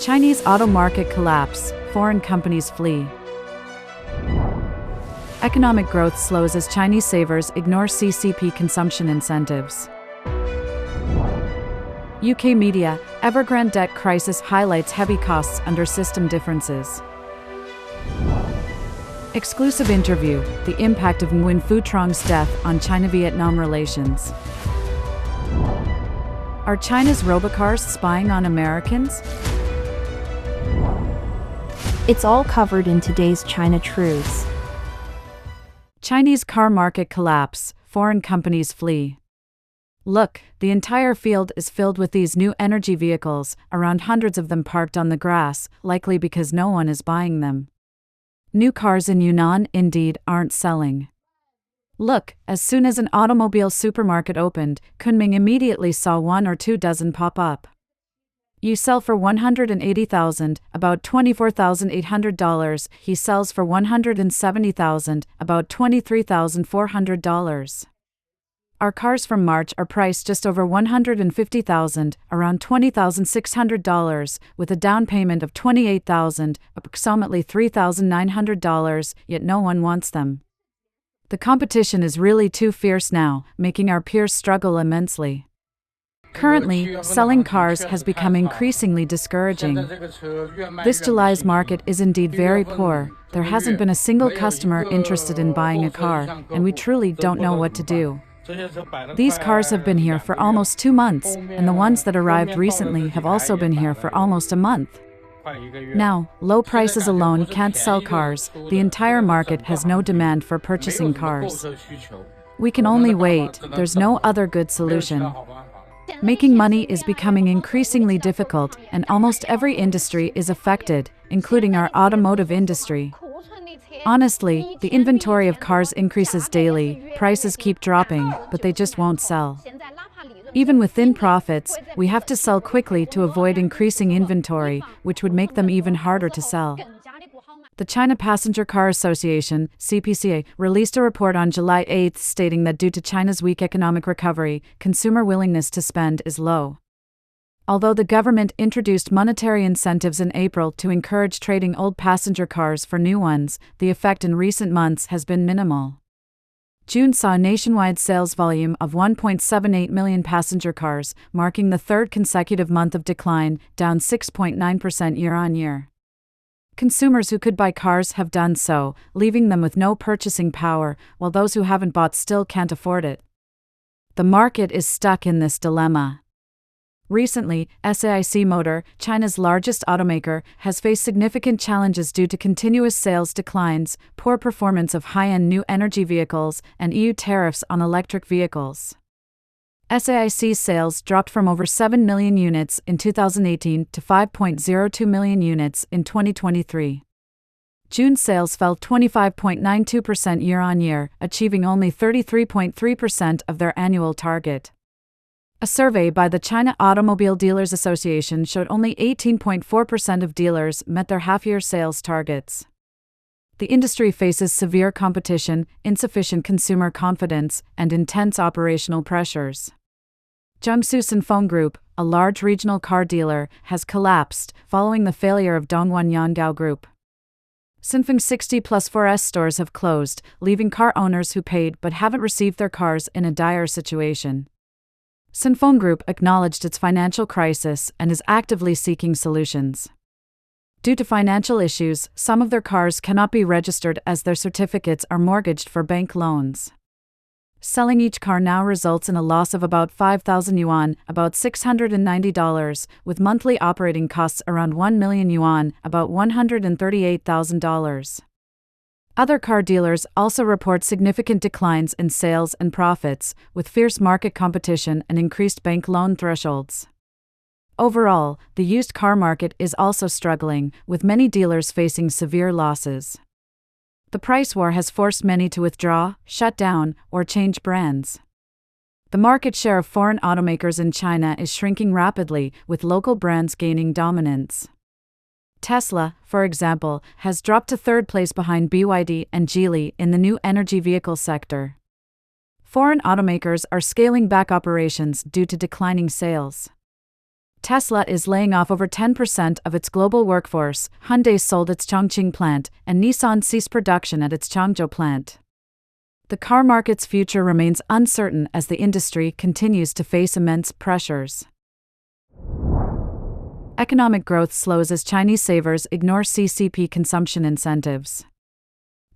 Chinese auto market collapse, foreign companies flee. Economic growth slows as Chinese savers ignore CCP consumption incentives. UK media, Evergrande debt crisis highlights heavy costs under system differences. Exclusive interview, the impact of Nguyen Phu Trong's death on China-Vietnam relations. Are China's Robocars spying on Americans? It's all covered in today's China Truths. Chinese car market collapse, foreign companies flee. Look, the entire field is filled with these new energy vehicles, around hundreds of them parked on the grass, likely because no one is buying them. New cars in Yunnan, indeed, aren't selling. Look, as soon as an automobile supermarket opened, Kunming immediately saw 1 or 2 dozen pop up. You sell for $180,000, about $24,800. He sells for $170,000, about $23,400. Our cars from March are priced just over $150,000, around $20,600, with a down payment of $28,000, approximately $3,900, yet no one wants them. The competition is really too fierce now, making our peers struggle immensely. Currently, selling cars has become increasingly discouraging. This July's market is indeed very poor. There hasn't been a single customer interested in buying a car, and we truly don't know what to do. These cars have been here for almost 2 months, and the ones that arrived recently have also been here for almost a month. Now, low prices alone can't sell cars. The entire market has no demand for purchasing cars. We can only wait. There's no other good solution. Making money is becoming increasingly difficult, and almost every industry is affected, including our automotive industry. Honestly, the inventory of cars increases daily, prices keep dropping, but they just won't sell. Even within profits, we have to sell quickly to avoid increasing inventory, which would make them even harder to sell. The China Passenger Car Association, CPCA, released a report on July 8 stating that due to China's weak economic recovery, consumer willingness to spend is low. Although the government introduced monetary incentives in April to encourage trading old passenger cars for new ones, the effect in recent months has been minimal. June saw a nationwide sales volume of 1.78 million passenger cars, marking the third consecutive month of decline, down 6.9% year-on-year. Consumers who could buy cars have done so, leaving them with no purchasing power, while those who haven't bought still can't afford it. The market is stuck in this dilemma. Recently, SAIC Motor, China's largest automaker, has faced significant challenges due to continuous sales declines, poor performance of high-end new energy vehicles, and EU tariffs on electric vehicles. SAIC sales dropped from over 7 million units in 2018 to 5.02 million units in 2023. June sales fell 25.92% year-on-year, achieving only 33.3% of their annual target. A survey by the China Automobile Dealers Association showed only 18.4% of dealers met their half-year sales targets. The industry faces severe competition, insufficient consumer confidence, and intense operational pressures. Jiangsu Sinfeng Group, a large regional car dealer, has collapsed following the failure of Dongguan Yangao Group. Sinfeng 60+ 4S stores have closed, leaving car owners who paid but haven't received their cars in a dire situation. Sinfeng Group acknowledged its financial crisis and is actively seeking solutions. Due to financial issues, some of their cars cannot be registered as their certificates are mortgaged for bank loans. Selling each car now results in a loss of about 5,000 yuan, about $690, with monthly operating costs around 1 million yuan, about $138,000. Other car dealers also report significant declines in sales and profits, with fierce market competition and increased bank loan thresholds. Overall, the used car market is also struggling, with many dealers facing severe losses. The price war has forced many to withdraw, shut down, or change brands. The market share of foreign automakers in China is shrinking rapidly, with local brands gaining dominance. Tesla, for example, has dropped to third place behind BYD and Geely in the new energy vehicle sector. Foreign automakers are scaling back operations due to declining sales. Tesla is laying off over 10% of its global workforce, Hyundai sold its Chongqing plant, and Nissan ceased production at its Changzhou plant. The car market's future remains uncertain as the industry continues to face immense pressures. Economic growth slows as Chinese savers ignore CCP consumption incentives.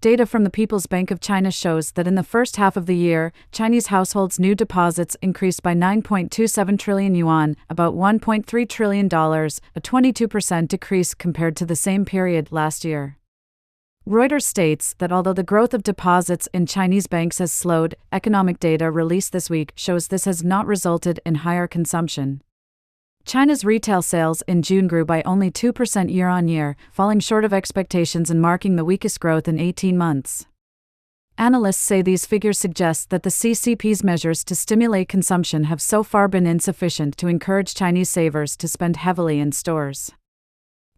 Data from the People's Bank of China shows that in the first half of the year, Chinese households' new deposits increased by 9.27 trillion yuan, about $1.3 trillion, a 22% decrease compared to the same period last year. Reuters states that although the growth of deposits in Chinese banks has slowed, economic data released this week shows this has not resulted in higher consumption. China's retail sales in June grew by only 2% year-on-year, falling short of expectations and marking the weakest growth in 18 months. Analysts say these figures suggest that the CCP's measures to stimulate consumption have so far been insufficient to encourage Chinese savers to spend heavily in stores.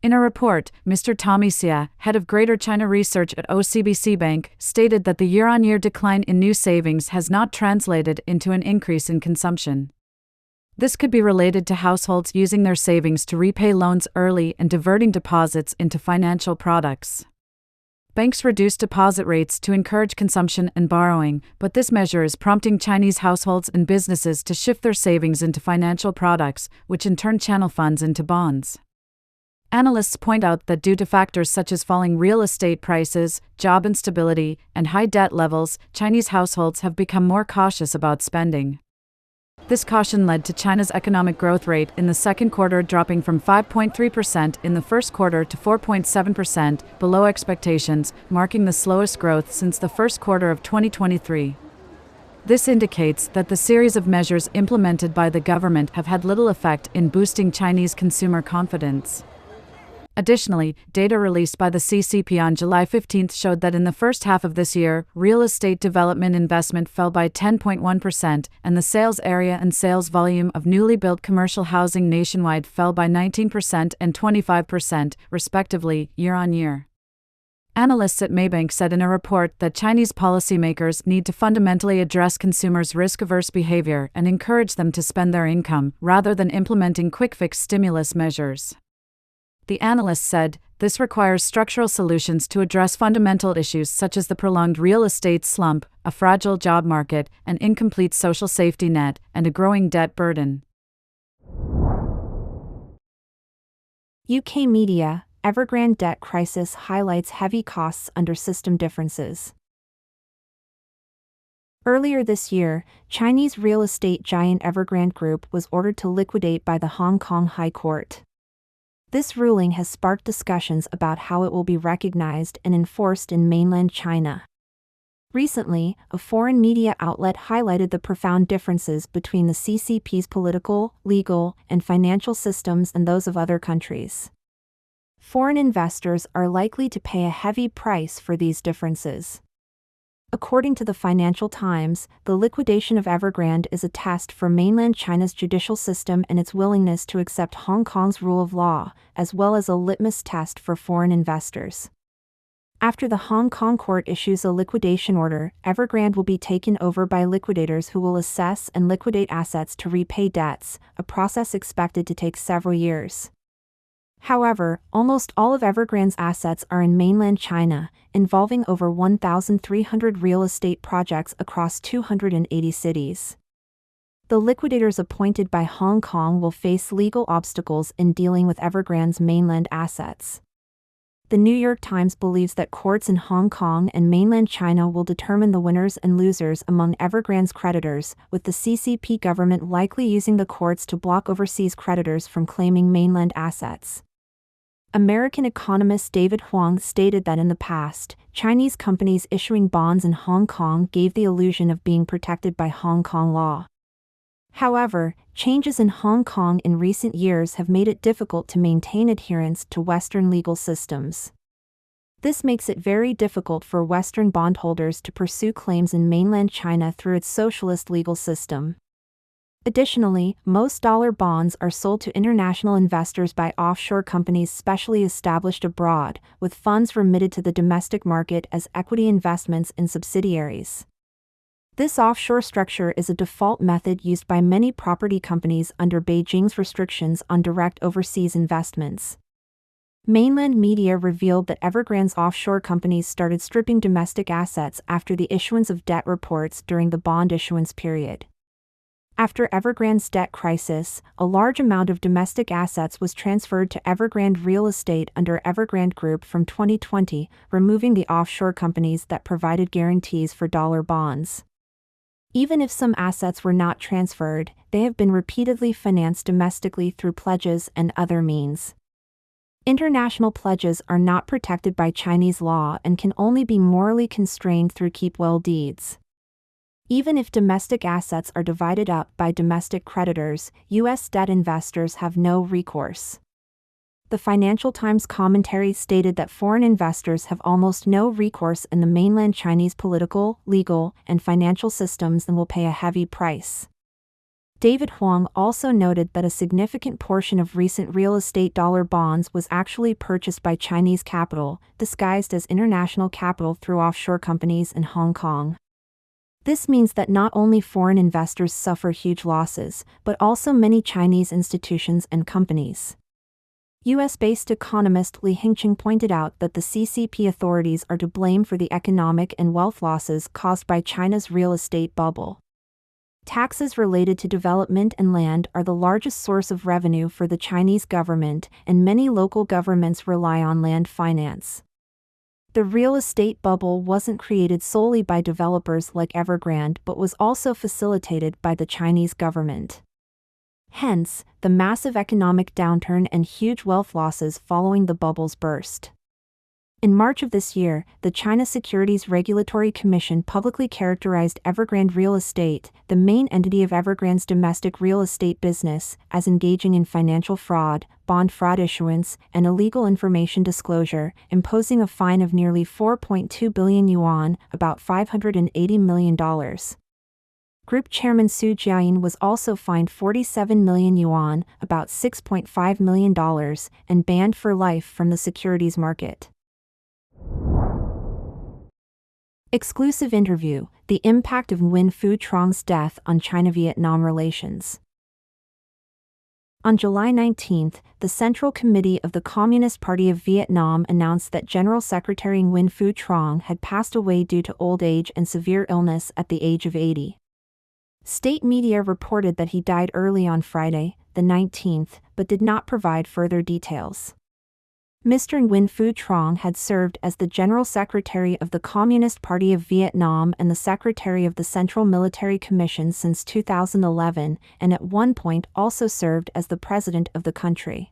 In a report, Mr. Tommy Xia, head of Greater China Research at OCBC Bank, stated that the year-on-year decline in new savings has not translated into an increase in consumption. This could be related to households using their savings to repay loans early and diverting deposits into financial products. Banks reduced deposit rates to encourage consumption and borrowing, but this measure is prompting Chinese households and businesses to shift their savings into financial products, which in turn channel funds into bonds. Analysts point out that due to factors such as falling real estate prices, job instability, and high debt levels, Chinese households have become more cautious about spending. This caution led to China's economic growth rate in the second quarter dropping from 5.3% in the first quarter to 4.7%, below expectations, marking the slowest growth since the first quarter of 2023. This indicates that the series of measures implemented by the government have had little effect in boosting Chinese consumer confidence. Additionally, data released by the CCP on July 15 showed that in the first half of this year, real estate development investment fell by 10.1%, and the sales area and sales volume of newly built commercial housing nationwide fell by 19% and 25%, respectively, year-on-year. Analysts at Maybank said in a report that Chinese policymakers need to fundamentally address consumers' risk-averse behavior and encourage them to spend their income, rather than implementing quick-fix stimulus measures. The analyst said, this requires structural solutions to address fundamental issues such as the prolonged real estate slump, a fragile job market, an incomplete social safety net, and a growing debt burden. UK media, Evergrande debt crisis highlights heavy costs under system differences. Earlier this year, Chinese real estate giant Evergrande Group was ordered to liquidate by the Hong Kong High Court. This ruling has sparked discussions about how it will be recognized and enforced in mainland China. Recently, a foreign media outlet highlighted the profound differences between the CCP's political, legal, and financial systems and those of other countries. Foreign investors are likely to pay a heavy price for these differences. According to the Financial Times, the liquidation of Evergrande is a test for mainland China's judicial system and its willingness to accept Hong Kong's rule of law, as well as a litmus test for foreign investors. After the Hong Kong court issues a liquidation order, Evergrande will be taken over by liquidators who will assess and liquidate assets to repay debts, a process expected to take several years. However, almost all of Evergrande's assets are in mainland China, involving over 1,300 real estate projects across 280 cities. The liquidators appointed by Hong Kong will face legal obstacles in dealing with Evergrande's mainland assets. The New York Times believes that courts in Hong Kong and mainland China will determine the winners and losers among Evergrande's creditors, with the CCP government likely using the courts to block overseas creditors from claiming mainland assets. American economist David Huang stated that in the past, Chinese companies issuing bonds in Hong Kong gave the illusion of being protected by Hong Kong law. However, changes in Hong Kong in recent years have made it difficult to maintain adherence to Western legal systems. This makes it very difficult for Western bondholders to pursue claims in mainland China through its socialist legal system. Additionally, most dollar bonds are sold to international investors by offshore companies specially established abroad, with funds remitted to the domestic market as equity investments in subsidiaries. This offshore structure is a default method used by many property companies under Beijing's restrictions on direct overseas investments. Mainland media revealed that Evergrande's offshore companies started stripping domestic assets after the issuance of debt reports during the bond issuance period. After Evergrande's debt crisis, a large amount of domestic assets was transferred to Evergrande Real Estate under Evergrande Group from 2020, removing the offshore companies that provided guarantees for dollar bonds. Even if some assets were not transferred, they have been repeatedly financed domestically through pledges and other means. International pledges are not protected by Chinese law and can only be morally constrained through keep-well deeds. Even if domestic assets are divided up by domestic creditors, U.S. debt investors have no recourse. The Financial Times commentary stated that foreign investors have almost no recourse in the mainland Chinese political, legal, and financial systems and will pay a heavy price. David Huang also noted that a significant portion of recent real estate dollar bonds was actually purchased by Chinese capital, disguised as international capital through offshore companies in Hong Kong. This means that not only foreign investors suffer huge losses, but also many Chinese institutions and companies. U.S.-based economist Li Hingqing pointed out that the CCP authorities are to blame for the economic and wealth losses caused by China's real estate bubble. Taxes related to development and land are the largest source of revenue for the Chinese government, and many local governments rely on land finance. The real estate bubble wasn't created solely by developers like Evergrande but was also facilitated by the Chinese government. Hence, the massive economic downturn and huge wealth losses following the bubble's burst. In March of this year, the China Securities Regulatory Commission publicly characterized Evergrande Real Estate, the main entity of Evergrande's domestic real estate business, as engaging in financial fraud, bond fraud issuance, and illegal information disclosure, imposing a fine of nearly 4.2 billion yuan, about $580 million. Group Chairman Su Jiayin was also fined 47 million yuan, about $6.5 million, and banned for life from the securities market. Exclusive interview: The impact of Nguyen Phu Trong's death on China-Vietnam relations. On July 19, the Central Committee of the Communist Party of Vietnam announced that General Secretary Nguyen Phu Trong had passed away due to old age and severe illness at the age of 80. State media reported that he died early on Friday, the 19th, but did not provide further details. Mr. Nguyen Phu Trong had served as the General Secretary of the Communist Party of Vietnam and the Secretary of the Central Military Commission since 2011, and at one point also served as the President of the country.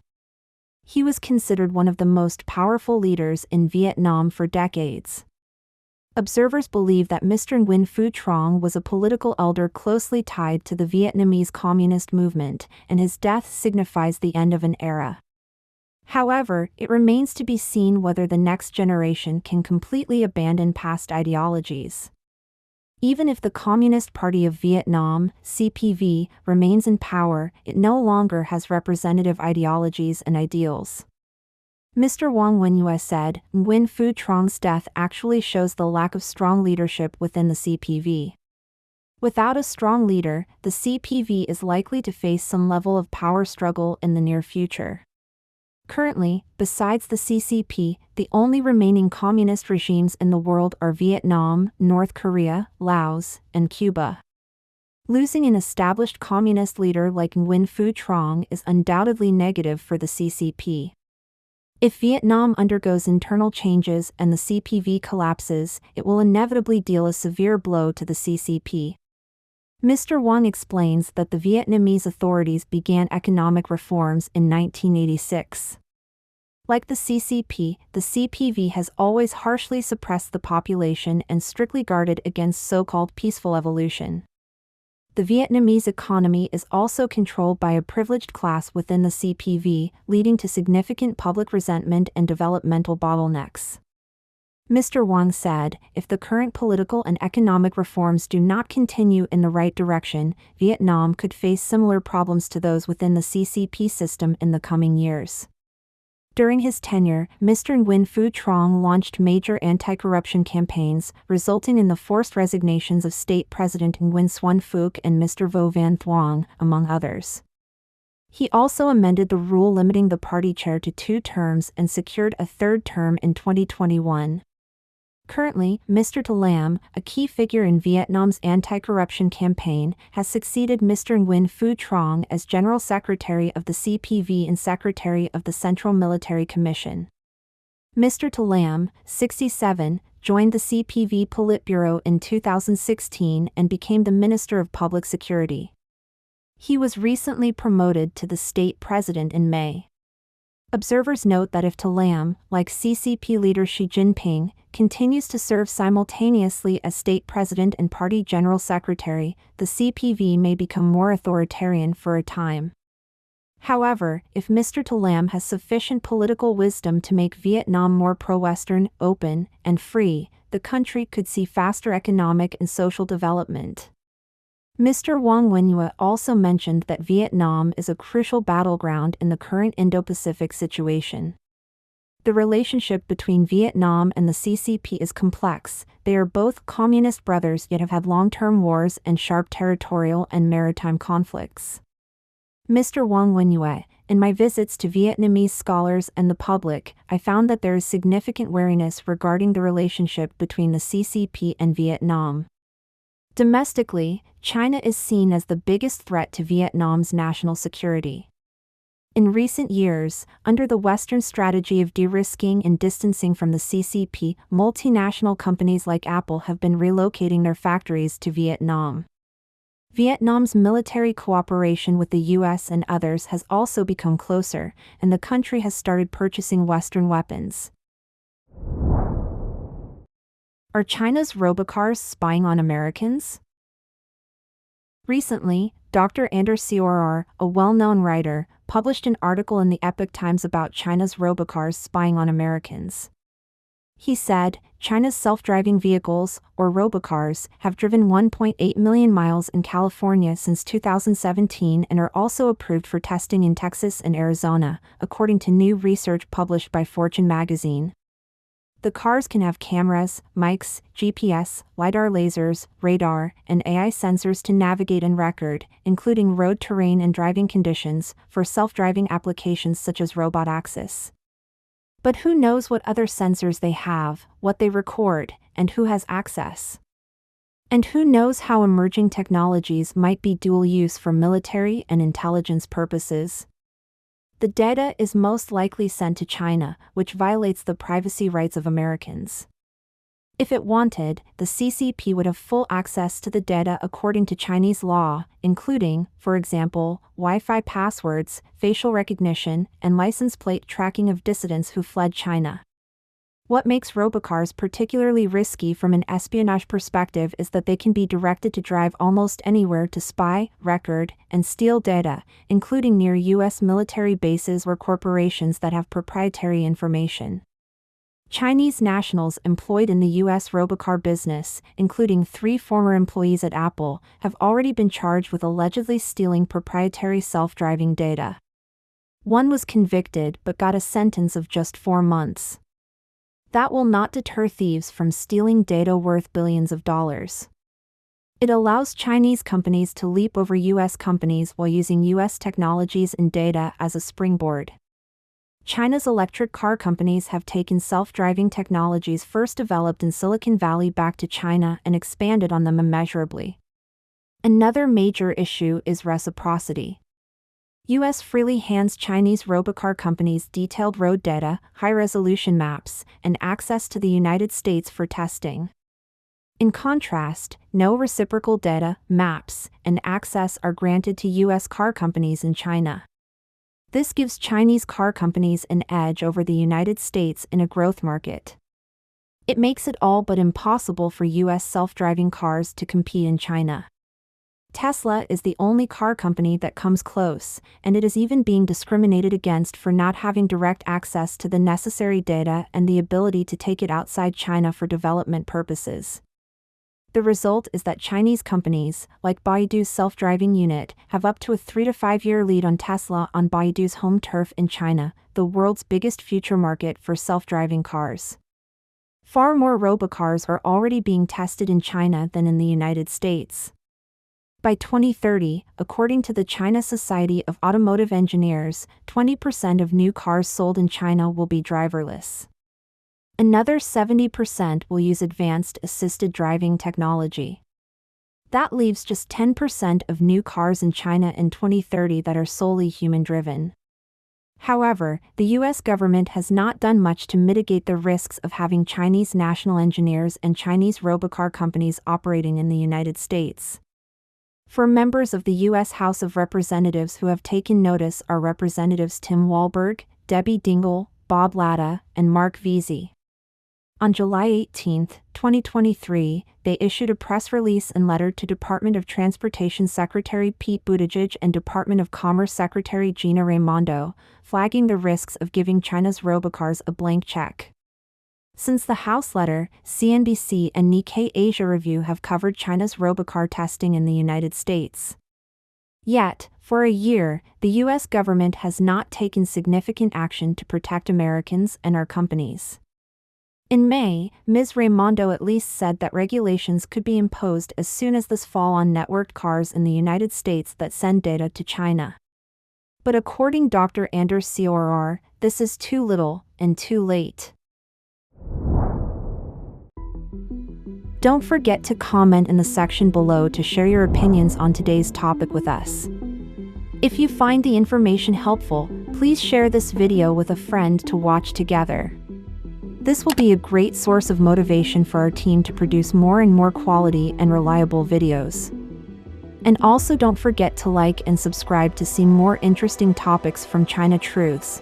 He was considered one of the most powerful leaders in Vietnam for decades. Observers believe that Mr. Nguyen Phu Trong was a political elder closely tied to the Vietnamese Communist movement, and his death signifies the end of an era. However, it remains to be seen whether the next generation can completely abandon past ideologies. Even if the Communist Party of Vietnam, CPV, remains in power, it no longer has representative ideologies and ideals. Mr. Wang Wenyue said, Nguyen Phu Trong's death actually shows the lack of strong leadership within the CPV. Without a strong leader, the CPV is likely to face some level of power struggle in the near future. Currently, besides the CCP, the only remaining communist regimes in the world are Vietnam, North Korea, Laos, and Cuba. Losing an established communist leader like Nguyen Phu Trong is undoubtedly negative for the CCP. If Vietnam undergoes internal changes and the CPV collapses, it will inevitably deal a severe blow to the CCP. Mr. Wang explains that the Vietnamese authorities began economic reforms in 1986. Like the CCP, the CPV has always harshly suppressed the population and strictly guarded against so-called peaceful evolution. The Vietnamese economy is also controlled by a privileged class within the CPV, leading to significant public resentment and developmental bottlenecks. Mr. Wang said, if the current political and economic reforms do not continue in the right direction, Vietnam could face similar problems to those within the CCP system in the coming years. During his tenure, Mr. Nguyen Phu Trong launched major anti-corruption campaigns, resulting in the forced resignations of State President Nguyen Xuan Phuc and Mr. Vo Van Thuong, among others. He also amended the rule limiting the party chair to 2 terms and secured a 3rd term in 2021. Currently, Mr. Lam, a key figure in Vietnam's anti-corruption campaign, has succeeded Mr. Nguyen Phu Trong as General Secretary of the CPV and Secretary of the Central Military Commission. Mr. Lam, 67, joined the CPV Politburo in 2016 and became the Minister of Public Security. He was recently promoted to the state president in May. Observers note that if Lam, like CCP leader Xi Jinping, continues to serve simultaneously as state president and party general secretary, the CPV may become more authoritarian for a time. However, if Mr. Lam has sufficient political wisdom to make Vietnam more pro-Western, open, and free, the country could see faster economic and social development. Mr. Wang Wenhua also mentioned that Vietnam is a crucial battleground in the current Indo-Pacific situation. The relationship between Vietnam and the CCP is complex. They are both communist brothers yet have had long-term wars and sharp territorial and maritime conflicts. Mr. Wang Wenhua, in my visits to Vietnamese scholars and the public, I found that there is significant wariness regarding the relationship between the CCP and Vietnam. Domestically, China is seen as the biggest threat to Vietnam's national security. In recent years, under the Western strategy of de-risking and distancing from the CCP, multinational companies like Apple have been relocating their factories to Vietnam. Vietnam's military cooperation with the US and others has also become closer, and the country has started purchasing Western weapons. Are China's Robocars spying on Americans? Recently, Dr. Anders Ciorar, a well-known writer, published an article in the Epoch Times about China's Robocars spying on Americans. He said, China's self-driving vehicles, or Robocars, have driven 1.8 million miles in California since 2017 and are also approved for testing in Texas and Arizona, according to new research published by Fortune magazine. The cars can have cameras, mics, GPS, LiDAR lasers, radar, and AI sensors to navigate and record, including road terrain and driving conditions, for self-driving applications such as robot access. But who knows what other sensors they have, what they record, and who has access? And who knows how emerging technologies might be dual use for military and intelligence purposes? The data is most likely sent to China, which violates the privacy rights of Americans. If it wanted, the CCP would have full access to the data according to Chinese law, including, for example, Wi-Fi passwords, facial recognition, and license plate tracking of dissidents who fled China. What makes Robocars particularly risky from an espionage perspective is that they can be directed to drive almost anywhere to spy, record, and steal data, including near U.S. military bases or corporations that have proprietary information. Chinese nationals employed in the U.S. Robocar business, including 3 former employees at Apple, have already been charged with allegedly stealing proprietary self-driving data. One was convicted but got a sentence of just 4 months. That will not deter thieves from stealing data worth billions of dollars. It allows Chinese companies to leap over U.S. companies while using U.S. technologies and data as a springboard. China's electric car companies have taken self-driving technologies first developed in Silicon Valley back to China and expanded on them immeasurably. Another major issue is reciprocity. U.S. freely hands Chinese Robocar companies detailed road data, high-resolution maps, and access to the United States for testing. In contrast, no reciprocal data, maps, and access are granted to U.S. car companies in China. This gives Chinese car companies an edge over the United States in a growth market. It makes it all but impossible for U.S. self-driving cars to compete in China. Tesla is the only car company that comes close, and it is even being discriminated against for not having direct access to the necessary data and the ability to take it outside China for development purposes. The result is that Chinese companies, like Baidu's self-driving unit, have up to a 3 to 5 year lead on Tesla on Baidu's home turf in China, the world's biggest future market for self-driving cars. Far more Robocars are already being tested in China than in the United States. By 2030, according to the China Society of Automotive Engineers, 20% of new cars sold in China will be driverless. Another 70% will use advanced assisted driving technology. That leaves just 10% of new cars in China in 2030 that are solely human-driven. However, the US government has not done much to mitigate the risks of having Chinese national engineers and Chinese Robocar companies operating in the United States. For members of the U.S. House of Representatives who have taken notice are Representatives Tim Walberg, Debbie Dingell, Bob Latta, and Mark Veazey. On July 18, 2023, they issued a press release and letter to Department of Transportation Secretary Pete Buttigieg and Department of Commerce Secretary Gina Raimondo, flagging the risks of giving China's Robocars a blank check. Since the House letter, CNBC and Nikkei Asia Review have covered China's Robocar testing in the United States. Yet, for a year, the U.S. government has not taken significant action to protect Americans and our companies. In May, Ms. Raimondo at least said that regulations could be imposed as soon as this fall on networked cars in the United States that send data to China. But according to Dr. Anders Corr, this is too little and too late. Don't forget to comment in the section below to share your opinions on today's topic with us. If you find the information helpful, please share this video with a friend to watch together. This will be a great source of motivation for our team to produce more and more quality and reliable videos. And also don't forget to like and subscribe to see more interesting topics from China Truths.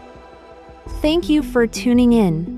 Thank you for tuning in.